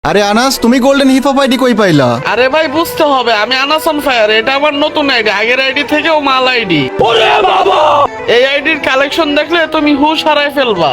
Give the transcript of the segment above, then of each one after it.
আরে আনাস, তুমি golden hip hop ID কই পাইলা? আরে ভাই বুঝতে হবে, আমি আনাস অন ফায়ার, এটা আমার নতুন আইডি, আগের আইডি থেকেও মাল আইডি। ওরে বাবা, এই আইডির কালেকশন দেখলে তুমি হুশ হারাই ফেলবা।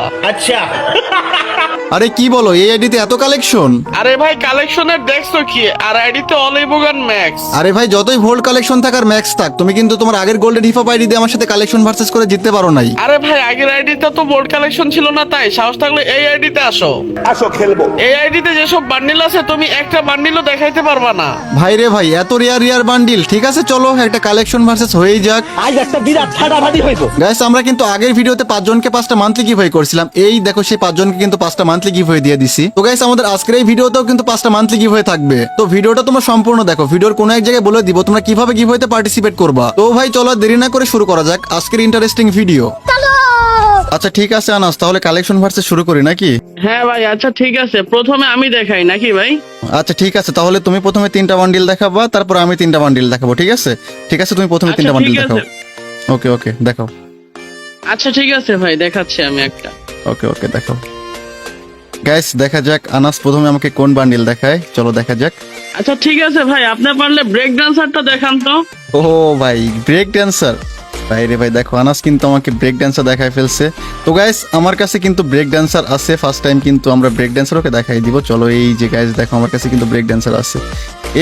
আরে কি বলো, এই আইডিতে এত কালেকশন? আরে ভাই কালেকশনের দেখছো কি, আর আইডিতে অলিভগান ম্যাক্স। আরে ভাই, যতই ভোল্ট কালেকশন থাক আর ম্যাক্স থাক, তুমি কিন্তু তোমার আগের গোল্ডেন হিপ হপ আইডি দিয়ে আমার সাথে কালেকশন ভার্সেস করে জিততে পারো নাই। আরে ভাই আগের আইডিতে তো বোর্ড কালেকশন ছিল না, তাই সাহস থাকলে এই আইডিতে আসো। আসো খেলবো। এই আইডিতে যেসব বান্ডিল আছে তুমি একটা বান্ডিলও দেখাইতে পারবা না। ভাই রে ভাই, এত রিয়ার বান্ডিল। ঠিক আছে, চলো একটা কালেকশন ভার্সেস হয়েই যাক। আজ একটা বিরাট ফাটাফাটি হইব। গাইস, আমরা কিন্তু আগের ভিডিওতে 5 জনকে 5টা মান্থলি গিভওয়ে করছিলাম। এই দেখো, সেই 5 জনকে কিন্তু 5টা মান্থলি গিভওয়ে দিয়ে দিছি। তো গাইস, আমাদের আজকের এই ভিডিওতেও কিন্তু 5টা মান্থলি গিভওয়ে থাকবে। তো ভিডিওটা তোমরা সম্পূর্ণ দেখো, ভিডিওর কোনো এক জায়গায় বলে দিব তোমরা কিভাবে গিভওয়েতে পার্টিসিপেট করবা। তো ভাই চলো দেরি না করে শুরু করা যাক আজকের ইন্টারেস্টিং ভিডিও। আচ্ছা ঠিক আছে আনাস, তাহলে কালেকশন ভার্সেস শুরু করি নাকি? হ্যাঁ ভাই, আচ্ছা ঠিক আছে, প্রথমে আমি দেখাই নাকি ভাই? আচ্ছা ঠিক আছে, তাহলে তুমি প্রথমে 3টা বান্ডিল দেখাবা, তারপর আমি 3টা বান্ডিল দেখাবো। ঠিক আছে ঠিক আছে, তুমি প্রথমে 3টা আচ্ছা, বান্ডিল ঠিক দেখাও। আছে। ওকে ওকে, দেখাও। আচ্ছা ঠিক আছে ভাই, দেখাচ্ছি আমি একটা। ওকে ওকে, দেখাও। গাইস দেখা যাক আনাস প্রথমে আমাকে কোন বান্ডিল দেখায়, চলো দেখা যাক। আচ্ছা ঠিক আছে ভাই, আপনি পারলে ব্রেক ডান্সারটা দেখান তো। ও ভাই, ব্রেক ড্যান্সার। ভাই রে ভাই, দেখো আনাস কিন্তু আমাকে ব্রেক ড্যান্সার দেখায় ফেলছে। তো গাইস আমার কাছে কিন্তু ব্রেক ড্যান্সার আছে, ফার্স্ট টাইম কিন্তু আমরা ব্রেক ড্যান্সার ওকে দেখাই দিব। চলো এই যে গাইস দেখো, আমার কাছে কিন্তু ব্রেক ড্যান্সার আছে।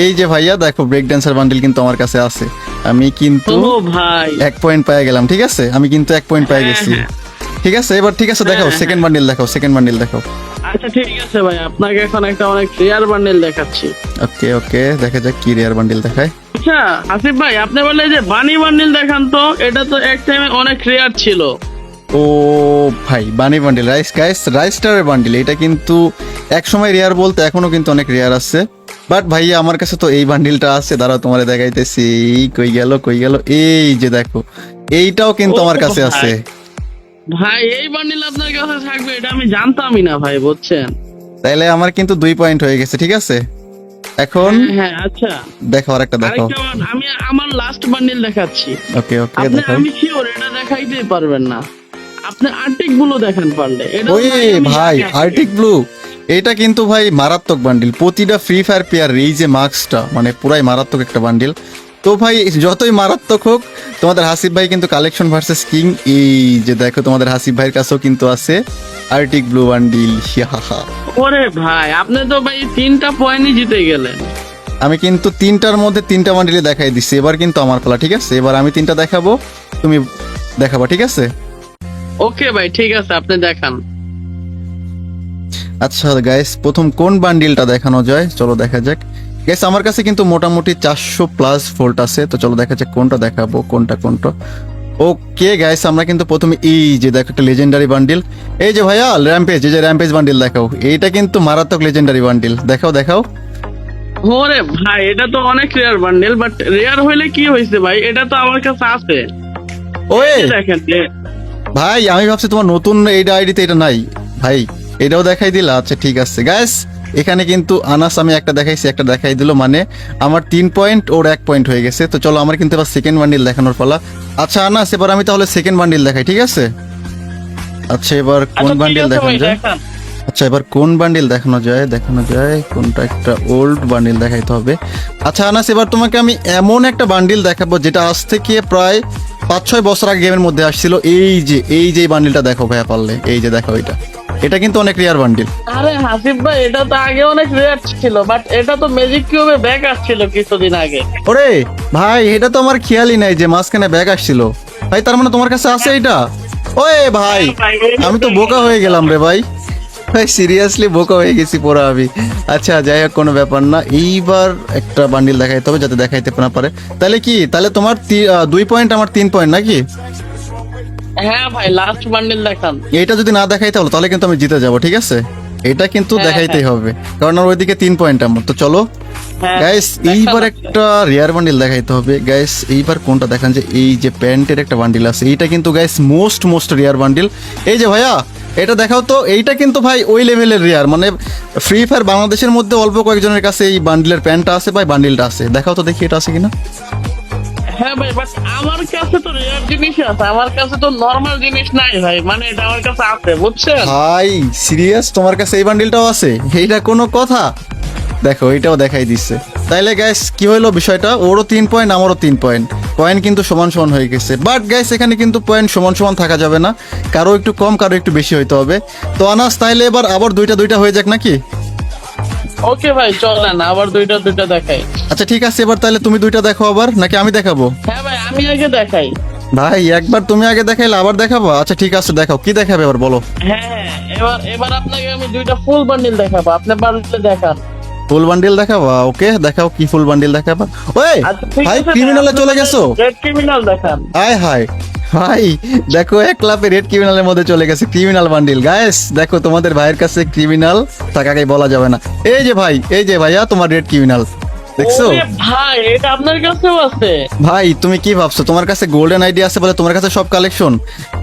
এই যে ভাইয়া দেখো, ব্রেক ড্যান্সার বান্ডিল কিন্তু আমার কাছে আছে। আমি কিন্তু ও ভাই, 1 পয়েন্ট পেয়ে গেলাম। ঠিক আছে, আমি কিন্তু 1 পয়েন্ট পেয়ে গেছি। ঠিক আছে, এবার ঠিক আছে দেখাও, হ্যাঁ, সেকেন্ড বান্ডিল দেখাও, সেকেন্ড বান্ডিল দেখাও। আচ্ছা ঠিক আছে ভাই, আপনাকে এখন একটা অনেক রেয়ার বান্ডেল দেখাচ্ছি। ওকে ওকে, দেখা যাক কি রেয়ার বান্ডিল দেখায়। আচ্ছা আসিফ ভাই, আপনি বললে যে বানি বান্ডেল দেখান তো, এটা তো এক টাইমে অনেক রেয়ার ছিল। ও ভাই, বানি বান্ডিল, রাইস স্টারের বান্ডিল। এটা কিন্তু এক সময় রেয়ার বলতে এখনো কিন্তু অনেক রেয়ার আছে। বাট ভাইয়া আমার কাছে তো এই বান্ডিলটা আছে, দাঁড়াও তোমারে দেখাইতেছি। কই গেল, এই যে দেখো, এইটাও কিন্তু ও আমার কাছে ভাই। আছে। ভাই এই বান্ডেল আপনার কাছে থাকবে এটা আমি জানতামই না ভাই, বুঝছেন? তাইলে আমার কিন্তু 2 পয়েন্ট হয়ে গেছে। ঠিক আছে, এখন হ্যাঁ আচ্ছা, দেখো আরেকটা দেখো। আরেকটা আমি আমার লাস্ট বান্ডেল দেখাচ্ছি। ওকে ওকে, আপনি দেখো। আমি শিওর এটা দেখাইতেই পারবেন না, আপনি আর্টিক গুলো দেখান পারলে। এটা ওই ভাই, আর্টিক ব্লু, এটা কিন্তু ভাই মারাত্মক বান্ডিল। প্রতিটা ফ্রি ফায়ার প্লেয়ার এই যে মার্কসটা, মানে পুরাই মারাত্মক একটা বান্ডিল। তো ভাই যতই মারাত্মক হোক, তোমাদের হাসিব ভাই কিন্তু কালেকশন ভার্সেস কিং। এই যে দেখো, তোমাদের হাসিব ভাইয়ের কাছেও কিন্তু আছে আর্টিক ব্লু বান্ডিল। ওরে ভাই, আপনি তো ভাই 3টা পয়েন্টই জিতে গেলেন। আমি কিন্তু 3টার মধ্যে 3টা বান্ডিলে দেখাই দিচ্ছি। এবার কিন্তু আমার পালা। ঠিক আছে, এবার আমি 3টা দেখাবো, তুমি দেখাবা। ঠিক আছে ওকে ভাই, ঠিক আছে, আপনি দেখান। আচ্ছা গাইস, প্রথম কোন বান্ডিলটা দেখানো যায় চলো দেখা যাক। গাইস আমার কাছে কিন্তু মোটামুটি 400+ ভোল্ট আছে। তো চলো দেখা যাক কোনটা দেখাবো, কোনটা। ওকে গাইস, আমরা কিন্তু প্রথমে এই যে দেখো একটা লেজেন্ডারি বান্ডিল। এই যে ভাইয়া র্যাম্পেজ, এই যে র্যাম্পেজ বান্ডিল দেখাও। এইটা কিন্তু মারাত্মক লেজেন্ডারি বান্ডিল, দেখাও। ওরে ভাই, এটা তো অনেক রেয়ার বান্ডেল, বাট রেয়ার হইলে কি হয়েছে ভাই, এটা তো আমার কাছে আছে। ওই এই দেখেন ভাই, আমি ভাবছি তোমার নতুন এইটা আইডিতে এটা নাই। ভাই এটাও দেখাই দিলা, আচ্ছা ঠিক আছে। গাইস এখানে কিন্তু আনাস আমি একটা দেখাইছি, একটা দেখাই দিল, মানে আমার 3 পয়েন্ট, ওর 1 পয়েন্ট হয়ে গেছে। তো চলো আমার কিন্তু এবার সেকেন্ড বান্ডিল দেখানোর পালা। আচ্ছা আনাস, এবার আমি তাহলে সেকেন্ড বান্ডিল দেখাই। ঠিক আছে, আচ্ছা এবার কোন বান্ডিল দেখানো যায়? আচ্ছা এবার কোন বান্ডিল দেখানো যায় কোনটা, একটা ওল্ড বান্ডিল দেখাইতে হবে। আচ্ছা আনাস, এবার তোমাকে আমি এমন একটা বান্ডিল দেখাবো যেটা আজ থেকে প্রায় 5-6 বছর আগে গেমের মধ্যে আসছিল। এই যে বান্ডিলটা দেখো ভাইয়া পারলে, এই যে দেখো, এটা কিন্তু অনেক রেয়ার বান্ডিল। আরে হাসিফ ভাই, এটা তো আগে অনেক রেয়ার ছিল, বাট এটা তো ম্যাজিক কিউবে ব্যাক আসছিল কিছুদিন আগে। ওরে ভাই, এটা তো আমার খেয়ালই নাই যে মাঝখানে ব্যাগ আসছিল। ভাই তার মানে তোমার কাছে আছে এটা? ওয়ে ভাই, আমি তো বোকা হয়ে গেলাম রে ভাই সিরিয়াসলি বোকা হয়ে গেছি পুরো আমি। আচ্ছা যাই হোক, কোনো ব্যাপার না। এইবার একটা বান্ডিল দেখাইতে হবে যাতে দেখাইতে না পারে। তাহলে তোমার 2 পয়েন্ট, আমার 3 পয়েন্ট নাকি? হ্যাঁ ভাই, লাস্ট বান্ডেল দেখান। এটা যদি না দেখাইতে হলো তাহলে কিন্তু আমি জিতে যাব। ঠিক আছে, এটা কিন্তু হ্যাঁ, দেখাইতেই হবে, কারণ আমার ওইদিকে 3 পয়েন্ট আমার। তো চলো হ্যাঁ, গাইস, এইবার একটা রেয়ার বান্ডিল দেখাইতে হবে। গাইস এইবার কোনটা দেখান, যে এই যে প্যান্টের একটা বান্ডিল আছে, এইটা কিন্তু গাইস মোস্ট রেয়ার বান্ডিল। এই যে ভাইয়া এটা দেখাও তো। এইটা কিন্তু ভাই ওই লেভেলের রেয়ার, মানে ফ্রি ফায়ার বাংলাদেশের মধ্যে অল্প কয়েকজনের কাছে এই বান্ডিলের প্যান্টটা আছে, ভাই বান্ডিলটা আছে। দেখাও তো দেখি এটা আছে কিনা। হ্যাঁ ভাই, বাট আমার কাছে তো রেয়ার জিনিস আছে, আমার কাছে তো নরমাল জিনিস নাই ভাই, মানে এটা আমার কাছে আছে, বুঝছেন? ভাই সিরিয়াস, তোমার কাছে এই বান্ডিলটাও আছে? এইটা কোনো কথা? দেখো এটাও দেখাই দিচ্ছে। তাইলে গ্যাস কি হইলো বিষয়টা, ওরও 3 পয়েন্ট আমারও 3 পয়েন্ট, পয়েন্ট কিন্তু সমান সমান হয়ে গেছে। বাট গ্যাস এখানে কিন্তু পয়েন্ট সমান সমান থাকা যাবে না, কারো একটু কম কারো একটু বেশি হইতে হবে। তো আনাস তাইলে এবার আবার দুইটা হয়ে যাক নাকি? ওকে ভাই চলেন আবার দুইটা দেখাই। আচ্ছা ঠিক আছে, এবার তাহলে তুমি দুইটা দেখো আবার, নাকি আমি দেখাবো? হ্যাঁ ভাই আমি আগে দেখাই। ভাই একবার তুমি আগে দেখাইলে আবার দেখাবো? আচ্ছা ঠিক আছে, দেখাও কি দেখাবে এবার বলো। হ্যাঁ এবার আপনাকে আমি দুইটা ফুল বান্ডিল দেখাবো, আপনি পারলে দেখান। ফুল বান্ডিল দেখাবা? ওকে দেখাও, কি ফুল বান্ডিল দেখাবা? ওই আচ্ছা, ঠিক ভাই আছে, ক্রিমিনালে চলে গেছো? রেড ক্রিমিনাল দেখান। হাই হাই ভাই, দেখো এক ক্লাবে রেড ক্রিমিনালের মধ্যে চলে গেছে ক্রিমিনাল বান্ডিল। গাইস দেখো তোমাদের ভাইয়ের কাছে ক্রিমিনাল থাকাকে বলা যাবে না। এই যে ভাই, এই যে ভাইয়া তোমার রেড ক্রিমিনাল, দেখছো? ওরে ভাই এটা আপনার কাছেও আছে? ভাই তুমি কি ভাবছো তোমার কাছে গোল্ডেন আইডি আছে বলে তোমার কাছে সব কালেকশন?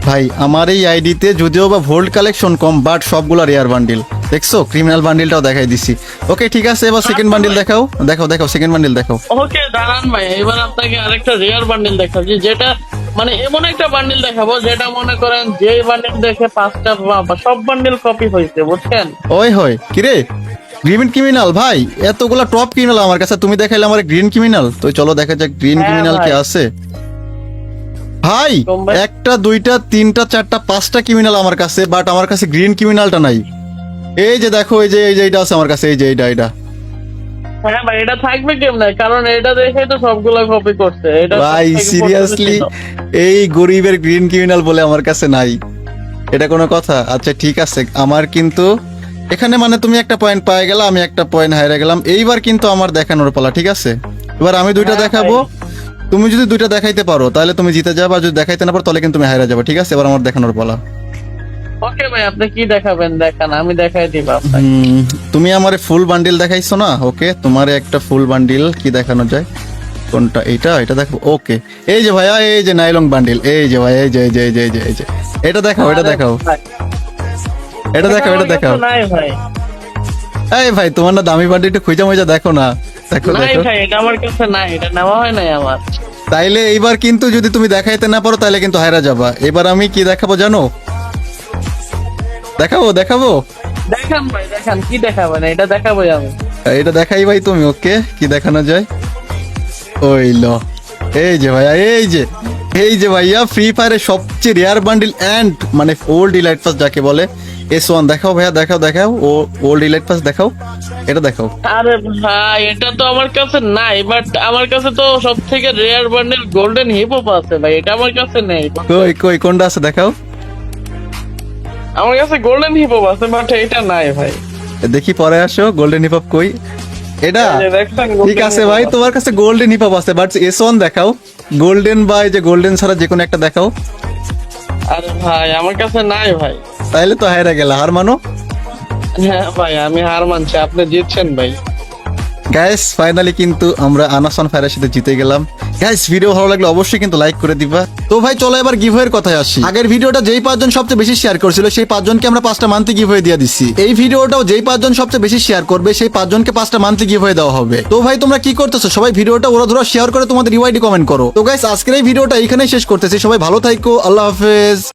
ভাই আমার এই আইডিতে যদিও বা ভোল্ড কালেকশন কম, বাট সবগুলো রেয়ার বান্ডিল। দেখছো ক্রিমিনাল বান্ডিলটাও দেখাই দিছি। ওকে ঠিক আছে, এবার সেকেন্ড বান্ডিল দেখাও, দেখাও সেকেন্ড বান্ডিল দেখাও। ওকে দাঁড়ান ভাই, এবার আপনাকে আরেকটা রেয়ার বান্ডিল দেখাচ্ছি, যেটা মানে এমন একটা বান্ডিল দেখাবো যেটা মনে করেন যে বান্ডিল দেখে 5টা সব বান্ডিল কপি হয়েছে, বুঝছেন? ওই হয় কিরে গ্রিন ক্রিমিনাল? ভাই এতগুলা টপ ক্রিমিনাল আমার কাছে, তুমি দেখাইলে আমার গ্রিন ক্রিমিনাল। তো চলো দেখা যাক গ্রিন হ্যাঁ ক্রিমিনাল কি ভাই। আছে। ভাই তোমরা- 1টা 2টা 3টা 4টা 5টা ক্রিমিনাল আমার কাছে, বাট আমার কাছে গ্রিন ক্রিমিনালটা নাই। এই যে দেখো, এই যে এটা আছে আমার কাছে, এই যে এটা। হ্যাঁ ভাই এটা থাকবে কেমনে, কারণ এটা দেখে তো সবগুলো কপি করছে। এটা ভাই সবথেকে সিরিয়াসলি পছন্দের এই গরিবের গ্রিন ক্রিমিনাল বলে আমার কাছে নাই, এটা কোনো কথা? আচ্ছা ঠিক আছে, আমার কিন্তু এখানে মানে তুমি একটা পয়েন্ট পাই গেলা, আমি একটা পয়েন্ট হারিয়ে গেলাম। এইবার কিন্তু আমার দেখানোর পালা, ঠিক আছে? এবার আমি দুইটা হ্যাঁ দেখাবো, তুমি যদি দুইটা দেখাইতে পারো তাহলে তুমি জিতে যাবে, আর যদি দেখাইতে না পারো তাহলে কিন্তু তুমি হারিয়ে যাবে, ঠিক আছে? এবার আমার দেখানোর পালা। ওকে ভাই আপনি কি দেখাবেন দেখান, আমি দেখাই দিব আপনাকে। তুমি আমারে ফুল বান্ডিল দেখাইছো না? ওকে তোমারে একটা ফুল বান্ডিল কি দেখানো যায়, কোনটা? এটা দেখো। ওকে এই যে ভাইয়া, এই যে নাইলং বান্ডিল, এই যে ভাই, এই যে এটা দেখাও, এটা দেখাও, ভাই, এটা দেখাও, এটা আমার দেখাও। কাছে নাই ভাই, এই ভাই তোমার না দামি বান্ডিল একটু খুঁজা মুজা দেখো না, দেখো নাই দেখো। ভাই এটা আমার কাছে নাই, এটা নেওয়া হয় নাই আমার। তাইলে এইবার কিন্তু যদি তুমি দেখাইতে না পারো তাহলে কিন্তু হায়রা যাবা। এবার আমি কি দেখাবো জানো? দেখাবো দেখান ভাই দেখান, কি দেখাবেন? এটা দেখাবোই আমি। এটা দেখাই ভাই তুমি। ওকে কি দেখানো যায়? ওই ল, এই যে ভাইয়া, এই যে ভাইয়া ফ্রি ফায়ারের সবচেয়ে রেয়ার বান্ডিল এন্ড মানে ওল্ড ইলাইট পাস যাকে বলে, S1 দেখাও ভাইয়া, দেখাও ও ওল্ড ইলাইট পাস দেখাও, এটা দেখাও। আরে ভাই এটা তো আমার কাছে নাই, বাট আমার কাছে তো সব থেকে rare bundle golden hip hop আছে ভাই, এটা আমার কাছে নেই। কই কোনটা আছে দেখাও। আমার কাছে গোল্ডেন হিপ হপ আছে, বাট এটা নাই ভাই। দেখি পরে আসো, গোল্ডেন হিপ হপ কই? এটা এই যে দেখছেন, ঠিক golden আছে hip hop ভাই, আছে। তোমার কাছে গোল্ডেন হিপ হপ আছে, বাট S1 দেখাও। গোল্ডেন বা এই যে গোল্ডেন ছাড়া যে কোনো একটা দেখাও। আরে ভাই আমার কাছে নাই ভাই। তাইলে তো হায়রা গেল, হার মানো। হ্যাঁ ভাই আমি হার মানছি, আপনি জিতছেন ভাই। গাইস ফাইনালি কিন্তু আমরা আনাসন ফায়ারের সাথে জিতে গেলাম। গাইস ভিডিও ভালো লাগলে অবশ্যই কিন্তু লাইক করে দিবা। তো ভাই চলো এবার গিভওয়ের কথায় আসি। আগের ভিডিওটা যেই 5 জন সবচেয়ে বেশি শেয়ার করেছিল সেই 5 জনকে আমরা 5টা মান্থলি গিভওয়ে দিয়ে দিচ্ছি। এই ভিডিওটাও যেই 5 জন সবচেয়ে বেশি শেয়ার করবে সেই 5 জনকে 5টা মান্থলি গিভওয়ে দেওয়া হবে। তো ভাই তোমরা কি করতেছো? সবাই ভিডিওটা ওরা শেয়ার করে তোমাদের ইউআইডি কমেন্ট করো। তো গাইস আজকের এই ভিডিওটা এইখানেই শেষ করতেছি। সবাই ভালো থাকো, আল্লাহ হাফেজ।